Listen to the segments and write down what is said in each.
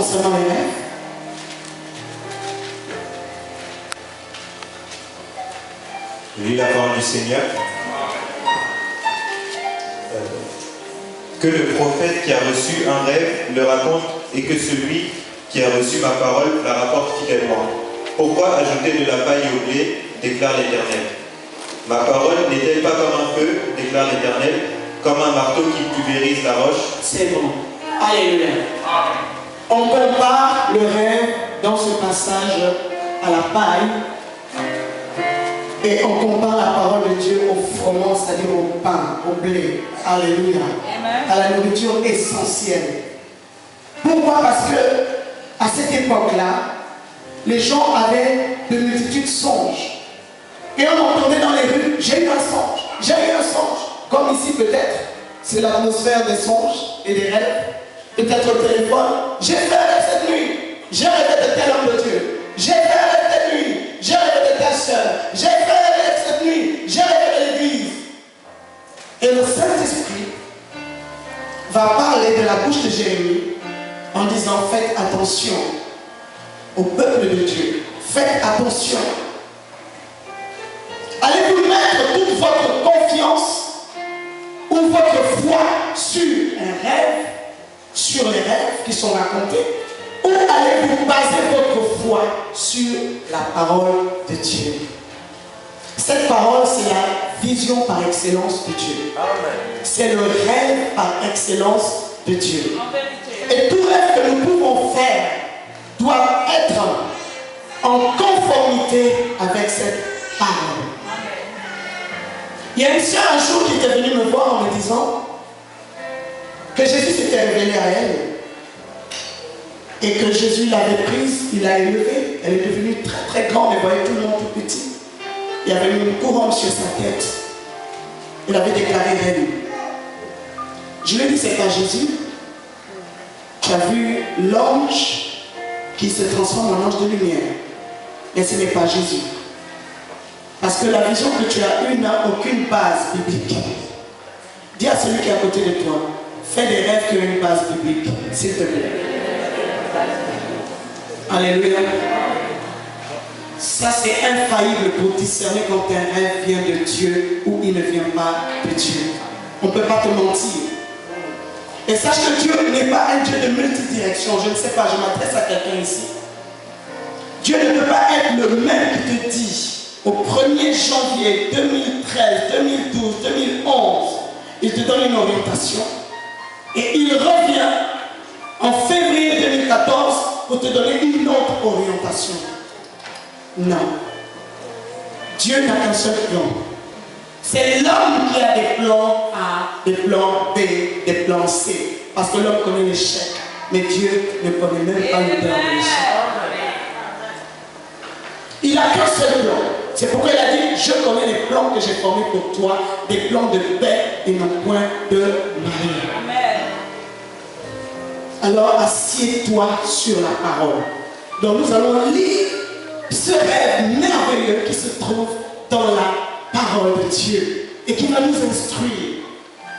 concernant les rêves. Je lis la parole du Seigneur. Que le prophète qui a reçu un rêve le raconte et que celui qui a reçu ma parole la rapporte fidèlement. Pourquoi ajouter de la paille au blé, déclare l'Éternel. Ma parole n'est-elle pas comme un feu, déclare l'Éternel, comme un marteau qui pulvérise la roche? C'est bon. Alléluia. On compare le rêve dans ce passage à la paille et on compare la parole de Dieu au froment, c'est-à-dire au pain, au blé. Alléluia. Amen. À la nourriture essentielle. Pourquoi? Parce que à cette époque-là, les gens avaient de multitudes de songes. Et on entendait dans les rues, j'ai eu un songe, j'ai eu un songe. Comme ici peut-être, c'est l'atmosphère des songes et des rêves. Peut-être au téléphone, j'ai fait un rêve cette nuit, j'ai rêvé de tel homme de Dieu. J'ai fait un rêve cette nuit, j'ai rêvé de telle soeur. J'ai fait un rêve cette nuit, j'ai rêvé de l'église. Et le Saint-Esprit va parler de la bouche de Jérémie en disant, faites attention au peuple de Dieu. Faites attention. Allez-vous mettre toute votre confiance ou votre foi sur un rêve, sur les rêves qui sont racontés, ou allez-vous baser votre foi sur la parole de Dieu? Cette parole, c'est la vision par excellence de Dieu. C'est le rêve par excellence de Dieu. Et tout rêve que nous pouvons faire doit être en conformité avec cette parole. Il y a une sœur un jour qui était venue me voir en me disant que Jésus s'était révélé à elle et que Jésus l'avait prise, il l'a élevée, elle est devenue très très grande, elle voyait tout le monde tout petit. Il y avait une couronne sur sa tête. Il avait déclaré d'elle. Je lui ai dit, c'est pas Jésus. Tu as vu l'ange qui se transforme en ange de lumière. Mais ce n'est pas Jésus. Parce que la vision que tu as eue n'a aucune base biblique. Dis à celui qui est à côté de toi, fais des rêves qui ont une base biblique, s'il te plaît. Alléluia. Ça, c'est infaillible pour discerner quand un rêve vient de Dieu ou il ne vient pas de Dieu. On ne peut pas te mentir. Et sache que Dieu n'est pas un Dieu de multidirection. Je ne sais pas, je m'adresse à quelqu'un ici. Dieu ne peut pas être le même qui te dit au 1er janvier 2013, 2012, 2011, il te donne une orientation et il revient en février 2014 pour te donner une autre orientation. Non. Dieu n'a qu'un seul plan. C'est l'homme qui a des plans A, des plans B, des plans C. Parce que l'homme connaît l'échec. Mais Dieu ne connaît même pas le plan de l'échec. Il n'a qu'un seul plan. C'est pourquoi il a dit, je connais les plans que j'ai formés pour toi, des plans de paix et non point de malheur. Alors assieds-toi sur la parole. Donc nous allons lire ce rêve merveilleux qui se trouve dans la parole de Dieu et qui va nous instruire,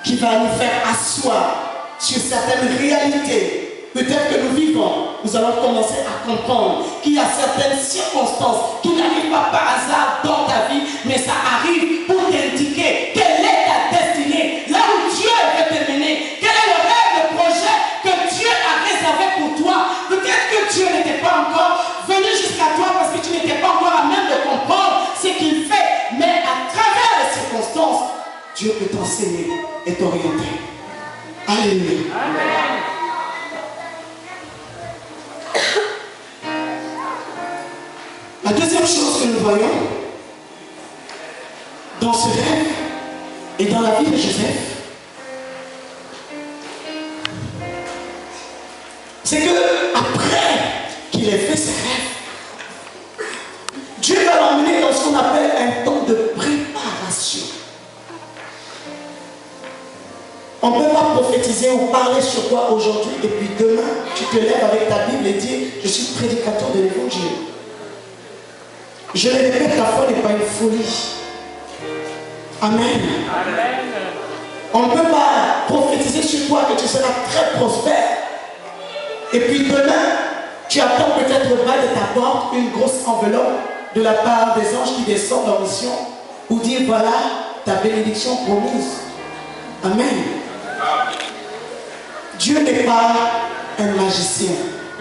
qui va nous faire asseoir sur certaines réalités. Peut-être que nous vivons, nous allons commencer à comprendre qu'il y a certaines circonstances qui n'arrivent pas par hasard dans ta vie, mais ça arrive pour t'indiquer quelle est ta destinée, là où Dieu veut te mener, quel est le rêve, le projet que Dieu a réservé pour toi. Peut-être que Dieu n'était pas encore venu jusqu'à toi parce que tu n'étais pas encore à même de comprendre ce qu'il fait, mais à travers les circonstances, Dieu peut t'enseigner et t'orienter. Alléluia. Amen. La deuxième chose que nous voyons dans ce rêve et dans la vie de Joseph, c'est que après qu'il ait fait ses rêves, Dieu va l'emmener dans ce qu'on appelle un temps de préparation. On ne peut pas prophétiser ou parler sur toi aujourd'hui et puis demain, tu te lèves avec ta Bible et dis, je suis prédicateur de l'évangile. Je le répète, la foi n'est pas une folie. Amen. Amen. On ne peut pas prophétiser sur toi que tu seras très prospère Et puis demain, tu attends peut-être au bas de ta porte une grosse enveloppe de la part des anges qui descendent en mission pour dire voilà ta bénédiction promise. Amen. Dieu n'est pas un magicien.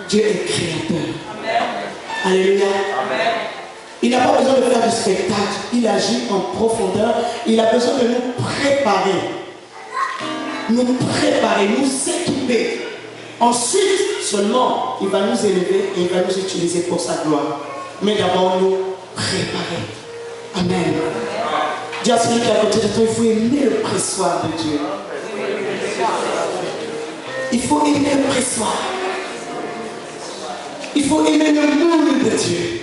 Dieu est créateur. Amen. Alléluia. Amen. Il n'a pas besoin de faire du spectacle. Il agit en profondeur. Il a besoin de nous préparer. Nous préparer, nous équiper. Ensuite, seulement, il va nous élever et il va nous utiliser pour sa gloire. Mais d'abord, nous préparer. Amen. Dis à celui qui est à côté de toi, il faut aimer le pressoir de Dieu. Il faut aimer le pressoir. Il faut aimer le moule de Dieu.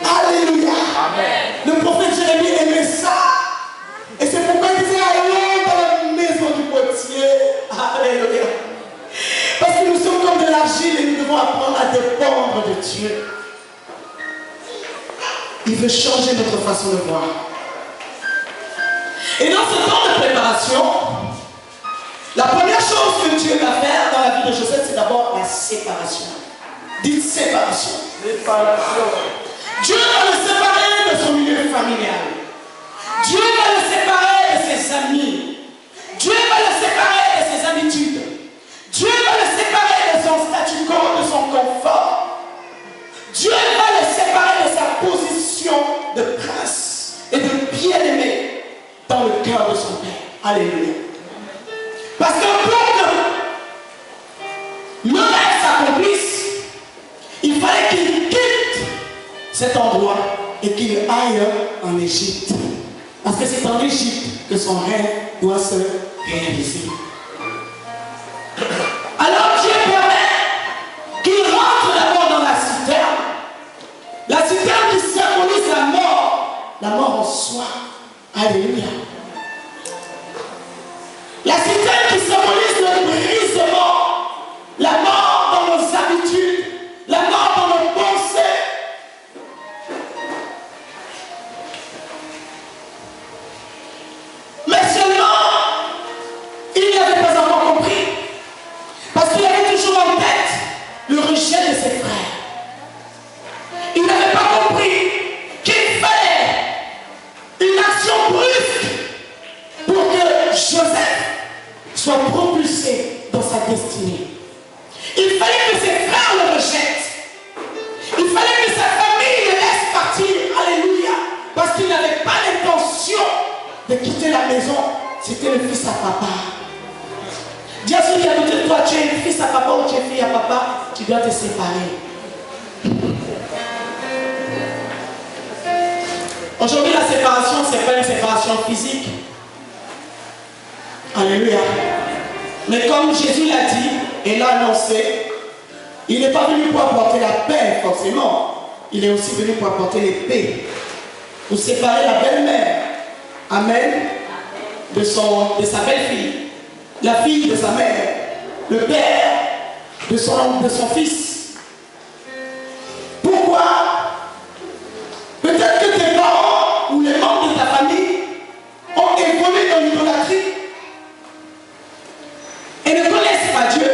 Alléluia. Amen. Le prophète Jérémie aimait ça. Et c'est pourquoi il disait allons dans la maison du potier. Alléluia. Parce que nous sommes comme de l'argile et nous devons apprendre à dépendre de Dieu. Il veut changer notre façon de voir. Et dans ce temps de préparation, la première chose que Dieu va faire dans la vie de Joseph, c'est d'abord la séparation. Dites séparation. Séparation. Dieu va le séparer de son milieu familial. Dieu va le séparer de ses amis. Dieu va le séparer de ses habitudes. Dieu va le séparer de son statu quo, de son confort. Dieu va le séparer de sa position de prince et de bien-aimé dans le cœur de son Père. Alléluia. Parce que pour que le rêve s'accomplisse, il fallait qu'il quitte cet endroit et qu'il aille en Égypte. Parce que c'est en Égypte que son rêve doit se réaliser. Alors Dieu permet qu'il rentre d'abord dans la citerne. La citerne qui symbolise la mort en soi. Alléluia. La citerne qui symbolise le brisement, la mort dans nos habitudes, la mort dans nos pensées. Mais seulement, il n'avait pas encore compris. Parce qu'il avait toujours en tête le rejet de ses frères. Il n'avait pas compris qu'il fallait une action brusque pour que Joseph soit propulsé dans sa destinée. Il fallait que ses frères le rejettent. Il fallait que sa famille le laisse partir. Alléluia. Parce qu'il n'avait pas l'intention de quitter la maison. C'était le fils à papa. Dis à celui qui est à côté de toi, tu es un fils à papa ou tu es fille à papa, tu dois te séparer. Aujourd'hui, la séparation, ce n'est pas une séparation physique. Alléluia. Mais comme Jésus l'a dit et l'a annoncé, il n'est pas venu pour apporter la paix, forcément. Il est aussi venu pour apporter l'épée. Pour séparer la belle-mère, amen, de sa belle-fille. La fille de sa mère, le père de son fils. Pourquoi? Peut-être que tes parents ou les membres de ta famille ont évolué dans l'idolâtrie et ne connaissent pas Dieu.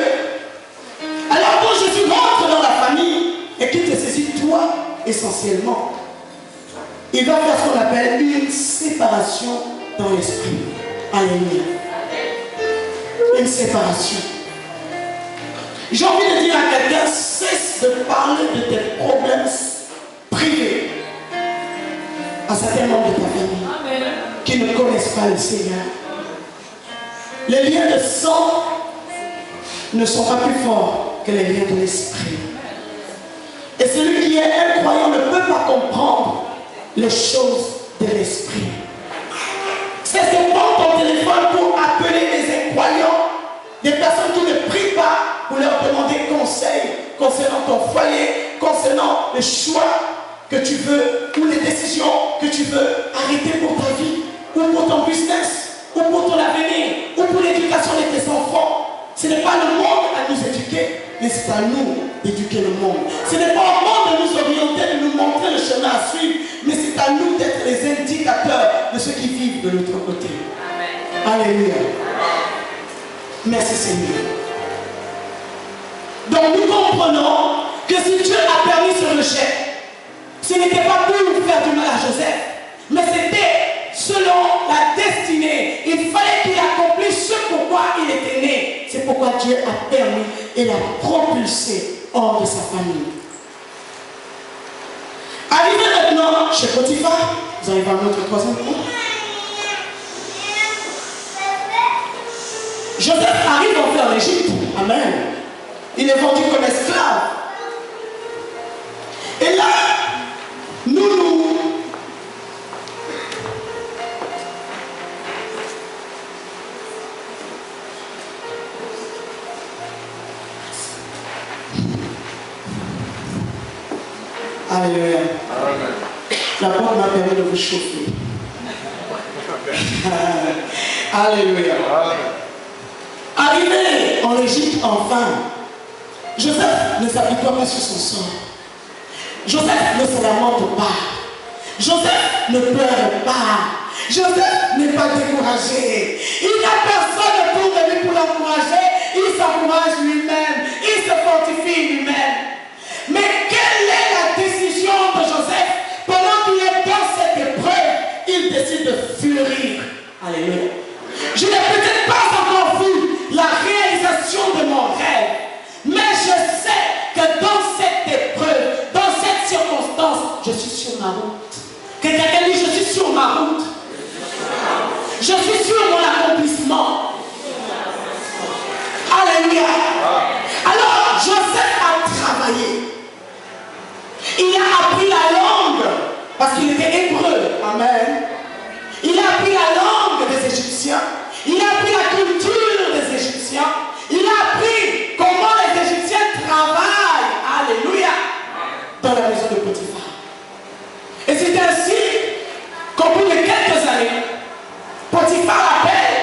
Alors quand Jésus rentre dans la famille et qu'il te saisit toi essentiellement, il va faire ce qu'on appelle une séparation dans l'esprit. Alléluia. Une séparation. J'ai envie de dire à quelqu'un, cesse de parler de tes problèmes privés à certains membres de ta famille qui ne connaissent pas le Seigneur. Les liens de sang ne sont pas plus forts que les liens de l'esprit. Et celui qui est incroyant ne peut pas comprendre les choses de l'esprit. C'est de prendre ton téléphone pour appeler des incroyants, des personnes qui ne prient pas, pour leur demander conseil concernant ton foyer, concernant les choix que tu veux, ou les décisions que tu veux arrêter pour ta vie, ou pour ton business, ou pour ton avenir, ou pour l'éducation de tes enfants. Ce n'est pas le monde à nous éduquer, mais c'est à nous d'éduquer le monde. Ce n'est pas au monde de nous orienter, de nous montrer le chemin à suivre, mais c'est à nous d'être les indicateurs de ceux qui vivent de l'autre côté. Amen. Alléluia. Merci Seigneur. Donc nous comprenons que si Dieu a permis ce rejet, ce n'était pas pour faire du mal à Joseph, mais c'était selon la destinée. Il fallait qu'il accomplisse ce pourquoi il était né. C'est pourquoi Dieu a permis et l'a propulsé hors de sa famille. Arrivé maintenant chez Potiphar, vous arrivez à notre troisième point. Joseph arrive enfin en Égypte. Amen. Il est vendu comme esclave. Et là, nous Alléluia. La porte m'a permis de vous chauffer. Alléluia. Arrivé en Égypte enfin, Joseph ne s'appuie pas sur son sort. Joseph ne se lamente pas. Joseph ne pleure pas. Joseph n'est pas découragé. Il n'a personne autour de lui pour l'encourager. Il s'encourage lui-même. Il se fortifie lui-même. Mais quelle est la décision de Joseph pendant qu'il est dans cette épreuve? Il décide de fleurir. Alléluia. Je n'ai peut-être pas encore vu la réalisation de mon rêve, mais je sais que dans cette épreuve, dans cette circonstance, je suis sur ma route. Que quelqu'un dit, je suis sur ma route. Je suis sur mon accomplissement. Alléluia. Alors, Joseph a travaillé. Il a appris la langue, parce qu'il était hébreu. Amen. Il a appris la langue des Égyptiens. Il a appris la culture des Égyptiens. Il a appris comment les Égyptiens travaillent. Alléluia. Dans la maison de Potiphar. Et c'est ainsi qu'au bout de quelques années, Potiphar appelle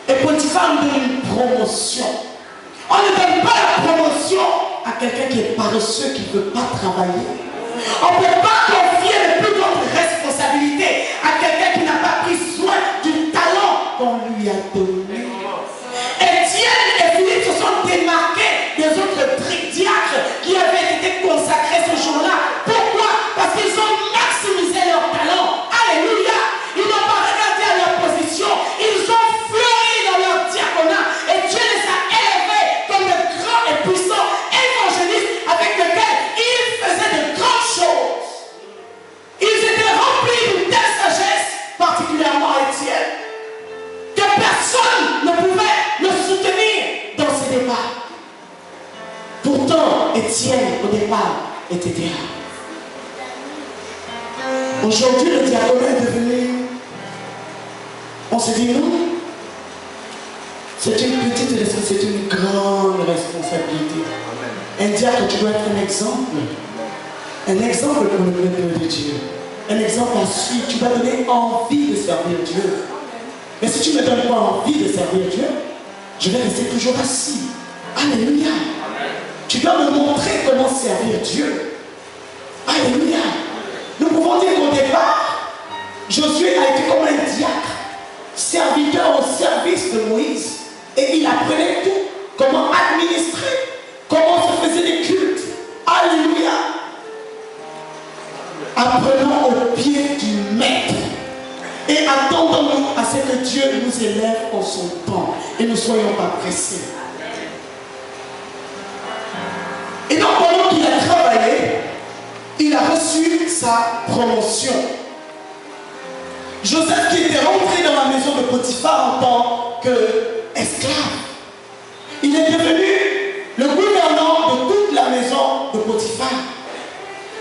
et Potiphar nous donne une promotion. On ne donne pas la promotion à quelqu'un qui est paresseux, qui ne veut pas travailler. On ne peut pas confier les plus grandes responsabilités à quelqu'un qui n'a pas pris soin du talent qu'on lui a donné. Étienne et Philippe se sont démarqués des autres diacres qui avaient été consacrés ce jour-là. Pourquoi? Parce qu'ils ont maximisé leur talent. Alléluia. Ils n'ont pas regardé à leur position. Ils ont fleuri dans leur diaconat. Et Dieu les a élevés comme de grands et puissants évangélistes avec lesquels ils faisaient de grandes choses. Ils étaient remplis d'une telle sagesse, particulièrement Étienne, que personne ne pouvait le soutenir dans ses débats. Pourtant, Étienne, au départ, était diacre. Aujourd'hui, le diaconat est devenu... On se dit non. C'est une petite responsabilité, c'est une grande responsabilité. Un diacre, tu dois être un exemple. Un exemple pour le peuple de Dieu. Un exemple à suivre. Tu dois donner envie de servir Dieu. Mais si tu ne me donnes pas envie de servir Dieu, je vais rester toujours assis. Alléluia. Tu dois me montrer comment servir Dieu. Alléluia. Nous pouvons dire qu'au départ, Josué a été comme un diacre, serviteur au service de Moïse. Et il apprenait tout. Comment administrer, comment se faisaient des cultes. Alléluia. Apprenons au pied du maître. Et attendons-nous à ce que Dieu nous élève en son temps. Et ne soyons pas pressés. Et donc pendant qu'il a travaillé, il a reçu sa promotion. Joseph qui était rentré dans la maison de Potiphar en tant qu'esclave, il est devenu le gouverneur de toute la maison de Potiphar.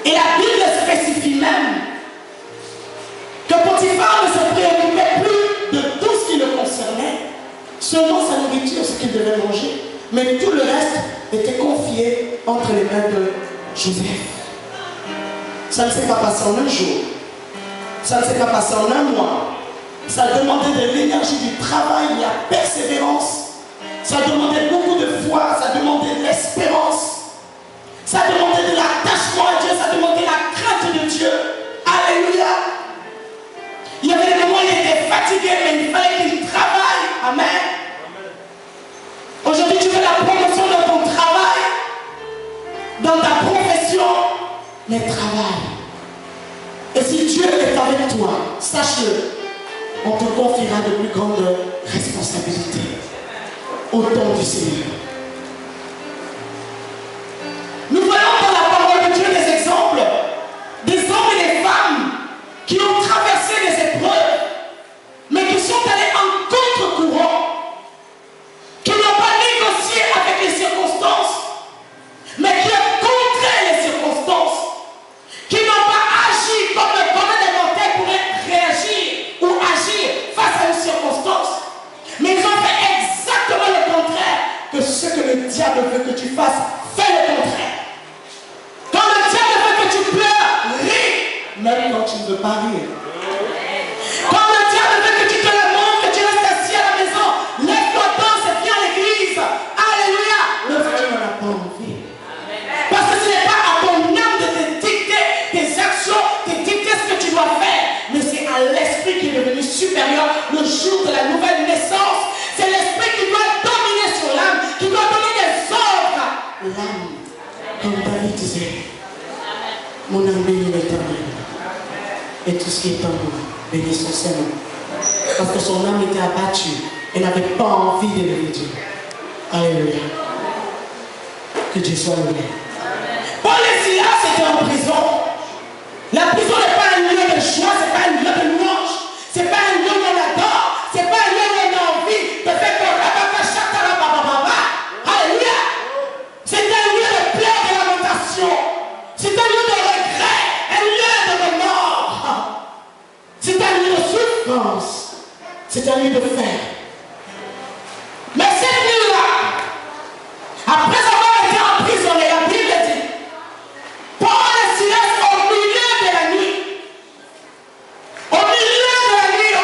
Et la Bible spécifie même que Potiphar ne se préoccupait plus de tout ce qui le concernait, seulement sa nourriture, ce qu'il devait manger, mais tout le reste était confié entre les mains de Joseph. Ça ne s'est pas passé en un jour, ça ne s'est pas passé en un mois, ça demandait de l'énergie, du travail, de la persévérance, ça demandait beaucoup de foi, ça demandait de l'espérance, ça demandait de l'attachement à Dieu, ça demandait la crainte de Dieu. Alléluia. Il y avait des moments où il était fatigué, mais il fallait qu'il travaille. Amen. Aujourd'hui, tu veux la promotion dans ton travail. dans ta profession, mais travaille. Et si Dieu est avec toi, sache-le, on te confiera de plus grandes responsabilités au nom du Seigneur. Nous voyons dans la parole de Dieu des exemples, des hommes et des femmes qui ont traversé des épreuves, mais qui sont allés en contre-courant, qui n'ont pas négocié avec les circonstances, mais qui ont contré les circonstances, qui n'ont pas agi comme le commun des mortels pourrait réagir ou agir face à une circonstance, mais ils ont fait exactement le contraire que ce que le diable veut que tu fasses. Fais le contraire. Quand le diable veut que tu pleures, ris, même quand tu ne veux pas rire. Quand le diable veut que tu te lamentes, que tu restes assis à la maison, lève-toi, danse et viens à l'église. Alléluia. Le Dieu n'en a pas envie. Parce que ce n'est pas à ton âme de te dicter tes actions, de dicter ce que tu dois faire, mais c'est à l'esprit qui est devenu supérieur le jour de la nouvelle naissance. C'est l'esprit qui doit dominer sur l'âme, qui doit donner des ordres à l'âme. Comme David disait, mon âme bénit l'Éternel, et tout ce qui est en moi bénit son Seigneur. Parce que son âme était abattue et n'avait pas envie d'élever Dieu. Alléluia. Que Dieu soit loué. Paul et Silas étaient en prison. La prison n'est pas un lieu de joie, c'est pas un lieu de louange, c'est pas un lieu où on adore, c'est pas un lieu où on a envie de faire que alléluia. C'est un lieu de pleurs et de lamentation. C'est un lieu de regret, un lieu de remords. C'est un lieu de souffrance. C'est un lieu de fer. Mais cette nuit-là, après avoir été emprisonné, la Bible dit, Paul et Silas au milieu de la nuit, au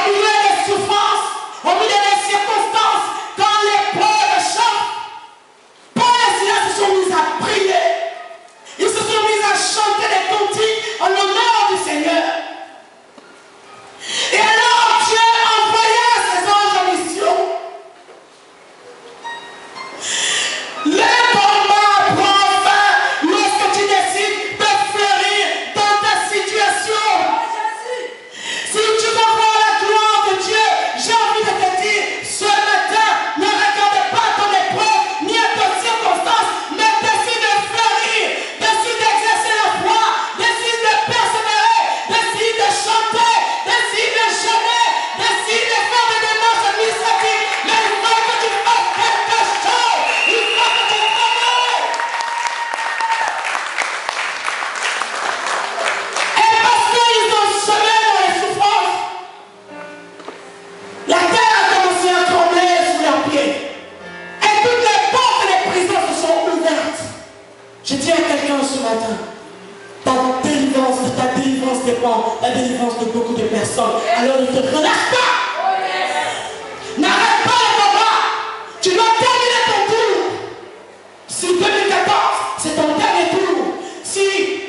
milieu des souffrances, au milieu des circonstances, quand l'épreuve chante, Paul et Silas se sont mis à prier. Ils se sont mis à chanter des cantiques en l'honneur du Seigneur. Et alors Dieu envoya ses anges en mission. Le combat prend fin lorsque tu décides de fleurir dans ta situation. Si tu veux voir la gloire de Dieu, j'ai envie de te dire, ce matin, ne regarde pas ton épreuve, ni à tes circonstances, mais décide de fleurir, décide d'exercer la foi, décide de persévérer, décide de chanter, décide de jeûner, décide de faire des démarches administratives, mais il faut que tu fasses quelque chose, il faut que tu travailles. Et parce qu'ils ont semé dans les souffrances, la terre a commencé à trembler sous leurs pieds. Et toutes les portes des prisons se sont ouvertes. Je dis à quelqu'un ce matin, ta délivrance dépend, la délivrance de beaucoup de personnes. Alors ne te relâche pas. N'arrête pas le combat. Tu dois terminer ton tour. Si 2014, c'est ton dernier tour. Si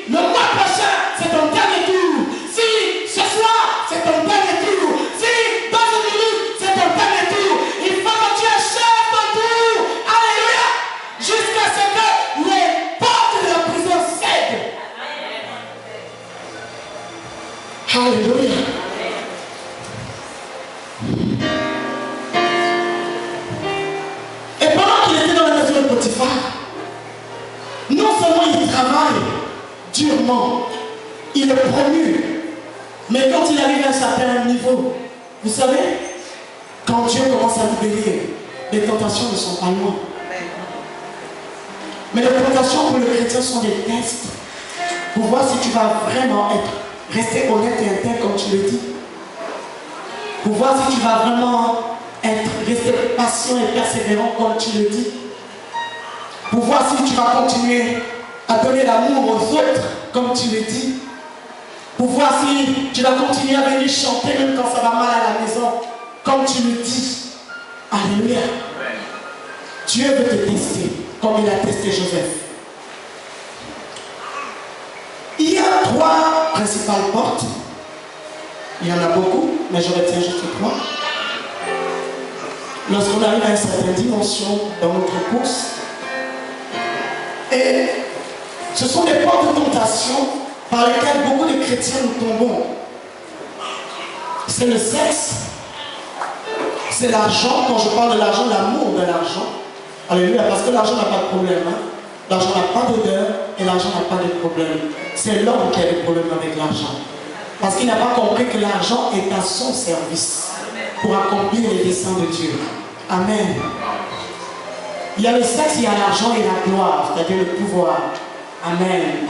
le mois prochain, c'est ton dernier tour. Si ce soir, c'est ton dernier tour. Si dans une minute, c'est ton dernier tour. Il faut que tu achèves ton tour. Alléluia. Jusqu'à ce que les portes de la prison cèdent. Alléluia. Et pendant qu'il était dans la maison de Potiphar, non seulement il travaille durement, il est promu, mais quand il arrive à un certain niveau, vous savez, quand Dieu commence à nous bénir, les tentations ne sont pas loin. Mais les tentations pour le chrétien sont des tests pour voir si tu vas vraiment rester honnête et intègre comme tu le dis. Pour voir si tu vas vraiment rester patient et persévérant comme tu le dis. Pour voir si tu vas continuer à donner l'amour aux autres comme tu le dis. Pour voir si tu vas continuer à venir chanter même quand ça va mal à la maison comme tu le dis. Alléluia. Dieu veut te tester comme il a testé Joseph. Il y a 3 principales portes. Il y en a beaucoup, mais je retiens juste 3. Lorsqu'on arrive à une certaine dimension dans notre course, et Ce sont des portes de tentation par lesquelles beaucoup de chrétiens nous tombons. C'est le sexe, c'est l'argent. Quand je parle de l'argent, l'amour de l'argent. Alléluia, parce que l'argent n'a pas de problème. Hein? L'argent n'a pas d'odeur et l'argent n'a pas de problème. C'est l'homme qui a des problèmes avec l'argent. Parce qu'il n'a pas compris que l'argent est à son service pour accomplir les desseins de Dieu. Amen. Il y a le sexe, il y a l'argent et la gloire, c'est-à-dire le pouvoir. Amen.